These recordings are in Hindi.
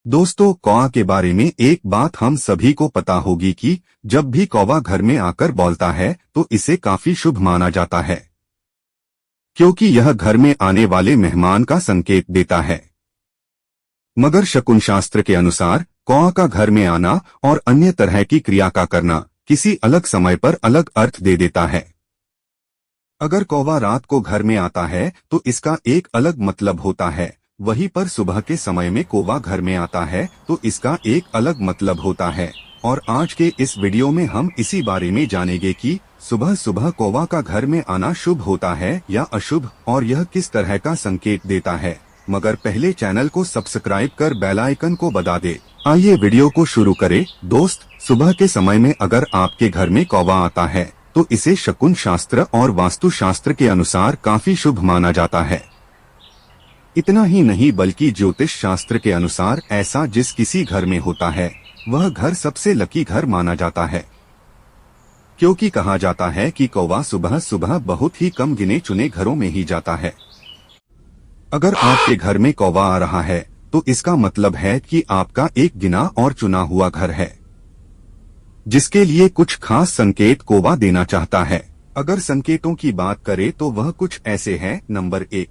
दोस्तों, कौवा के बारे में एक बात हम सभी को पता होगी कि जब भी कौवा घर में आकर बोलता है तो इसे काफी शुभ माना जाता है, क्योंकि यह घर में आने वाले मेहमान का संकेत देता है। मगर शकुन शास्त्र के अनुसार कौवा का घर में आना और अन्य तरह की क्रिया का करना किसी अलग समय पर अलग अर्थ दे देता है। अगर कौवा रात को घर में आता है तो इसका एक अलग मतलब होता है, वहीं पर सुबह के समय में कौवा घर में आता है तो इसका एक अलग मतलब होता है। और आज के इस वीडियो में हम इसी बारे में जानेंगे कि सुबह सुबह कौवा का घर में आना शुभ होता है या अशुभ, और यह किस तरह का संकेत देता है। मगर पहले चैनल को सब्सक्राइब कर बेल आइकन को बजा दे। आइए वीडियो को शुरू करें। दोस्त, सुबह के समय में अगर आपके घर में कौवा आता है तो इसे शकुन शास्त्र और वास्तु शास्त्र के अनुसार काफी शुभ माना जाता है। इतना ही नहीं बल्कि ज्योतिष शास्त्र के अनुसार ऐसा जिस किसी घर में होता है वह घर सबसे लकी घर माना जाता है, क्योंकि कहा जाता है कि कौवा सुबह सुबह बहुत ही कम गिने चुने घरों में ही जाता है। अगर आपके घर में कौवा आ रहा है तो इसका मतलब है कि आपका एक गिना और चुना हुआ घर है, जिसके लिए कुछ खास संकेत कौवा देना चाहता है। अगर संकेतों की बात करें तो वह कुछ ऐसे हैं। नंबर 1,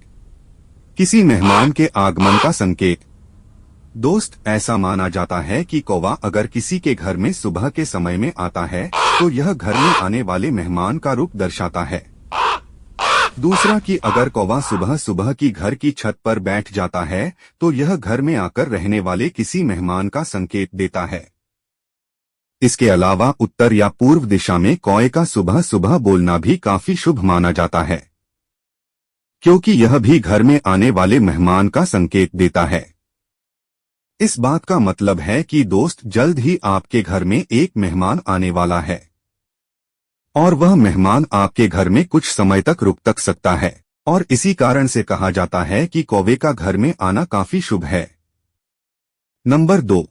किसी मेहमान के आगमन का संकेत। दोस्त, ऐसा माना जाता है कि कौवा अगर किसी के घर में सुबह के समय में आता है तो यह घर में आने वाले मेहमान का रूप दर्शाता है। दूसरा कि अगर कौवा सुबह सुबह की घर की छत पर बैठ जाता है तो यह घर में आकर रहने वाले किसी मेहमान का संकेत देता है। इसके अलावा उत्तर या पूर्व दिशा में कौवे का सुबह सुबह बोलना भी काफी शुभ माना जाता है, क्योंकि यह भी घर में आने वाले मेहमान का संकेत देता है। इस बात का मतलब है कि दोस्त, जल्द ही आपके घर में एक मेहमान आने वाला है और वह मेहमान आपके घर में कुछ समय तक रुक सकता है, और इसी कारण से कहा जाता है कि कौवे का घर में आना काफी शुभ है। नंबर 2,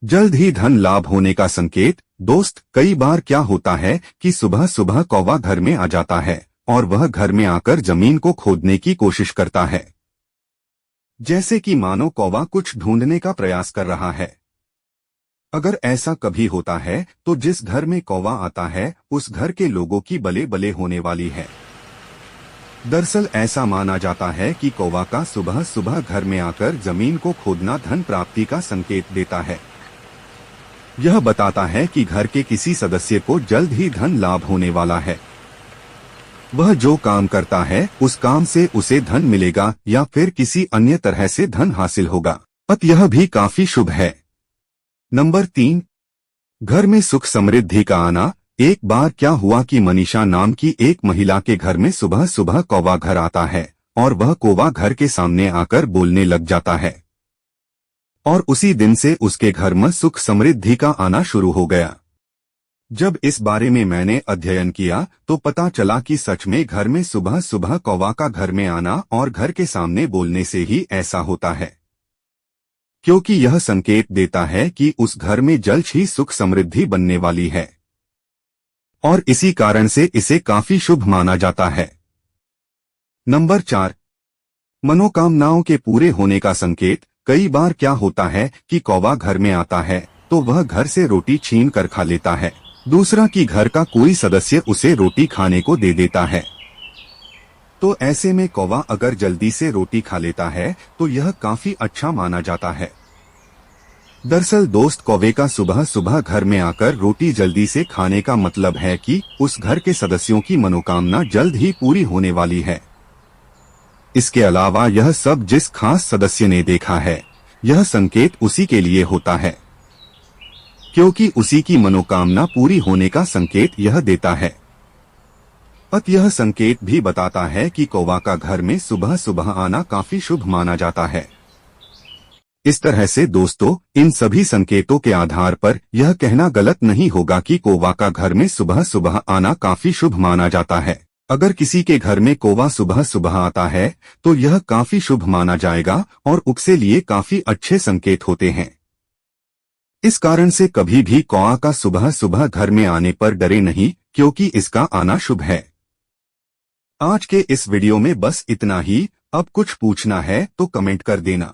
जल्द ही धन लाभ होने का संकेत। दोस्त, कई बार क्या होता है कि सुबह सुबह कौवा घर में आ जाता है और वह घर में आकर जमीन को खोदने की कोशिश करता है, जैसे कि मानो कौवा कुछ ढूंढने का प्रयास कर रहा है। अगर ऐसा कभी होता है तो जिस घर में कौवा आता है उस घर के लोगों की बले बले होने वाली है। दरअसल ऐसा माना जाता है कि कौवा का सुबह सुबह घर में आकर जमीन को खोदना धन प्राप्ति का संकेत देता है। यह बताता है कि घर के किसी सदस्य को जल्द ही धन लाभ होने वाला है। वह जो काम करता है उस काम से उसे धन मिलेगा या फिर किसी अन्य तरह से धन हासिल होगा, अतः यह भी काफी शुभ है। नंबर 3, घर में सुख समृद्धि का आना। एक बार क्या हुआ कि मनीषा नाम की एक महिला के घर में सुबह सुबह कौवा घर आता है और वह कौवा घर के सामने आकर बोलने लग जाता है, और उसी दिन से उसके घर में सुख समृद्धि का आना शुरू हो गया। जब इस बारे में मैंने अध्ययन किया तो पता चला कि सच में घर में सुबह सुबह कौवा का घर में आना और घर के सामने बोलने से ही ऐसा होता है, क्योंकि यह संकेत देता है कि उस घर में जल्द ही सुख समृद्धि बनने वाली है, और इसी कारण से इसे काफी शुभ माना जाता है। नंबर 4, मनोकामनाओं के पूरे होने का संकेत। कई बार क्या होता है कि कौवा घर में आता है तो वह घर से रोटी छीन कर खा लेता है। दूसरा कि घर का कोई सदस्य उसे रोटी खाने को दे देता है। तो ऐसे में कौवा अगर जल्दी से रोटी खा लेता है तो यह काफी अच्छा माना जाता है। दरअसल दोस्त, कौवे का सुबह सुबह घर में आकर रोटी जल्दी से खाने का मतलब है कि उस घर के सदस्यों की मनोकामना जल्द ही पूरी होने वाली है। इसके अलावा यह सब जिस खास सदस्य ने देखा है यह संकेत उसी के लिए होता है, क्योंकि उसी की मनोकामना पूरी होने का संकेत यह देता है। अतः यह संकेत भी बताता है कि कौवा का घर में सुबह सुबह आना काफी शुभ माना जाता है। इस तरह से दोस्तों, इन सभी संकेतों के आधार पर यह कहना गलत नहीं होगा कि कौवा का घर में सुबह सुबह आना काफी शुभ माना जाता है। अगर किसी के घर में कौवा सुबह सुबह आता है तो यह काफी शुभ माना जाएगा और उसके लिए काफी अच्छे संकेत होते हैं। इस कारण से कभी भी कौवा का सुबह सुबह घर में आने पर डरे नहीं, क्योंकि इसका आना शुभ है। आज के इस वीडियो में बस इतना ही। अब कुछ पूछना है तो कमेंट कर देना।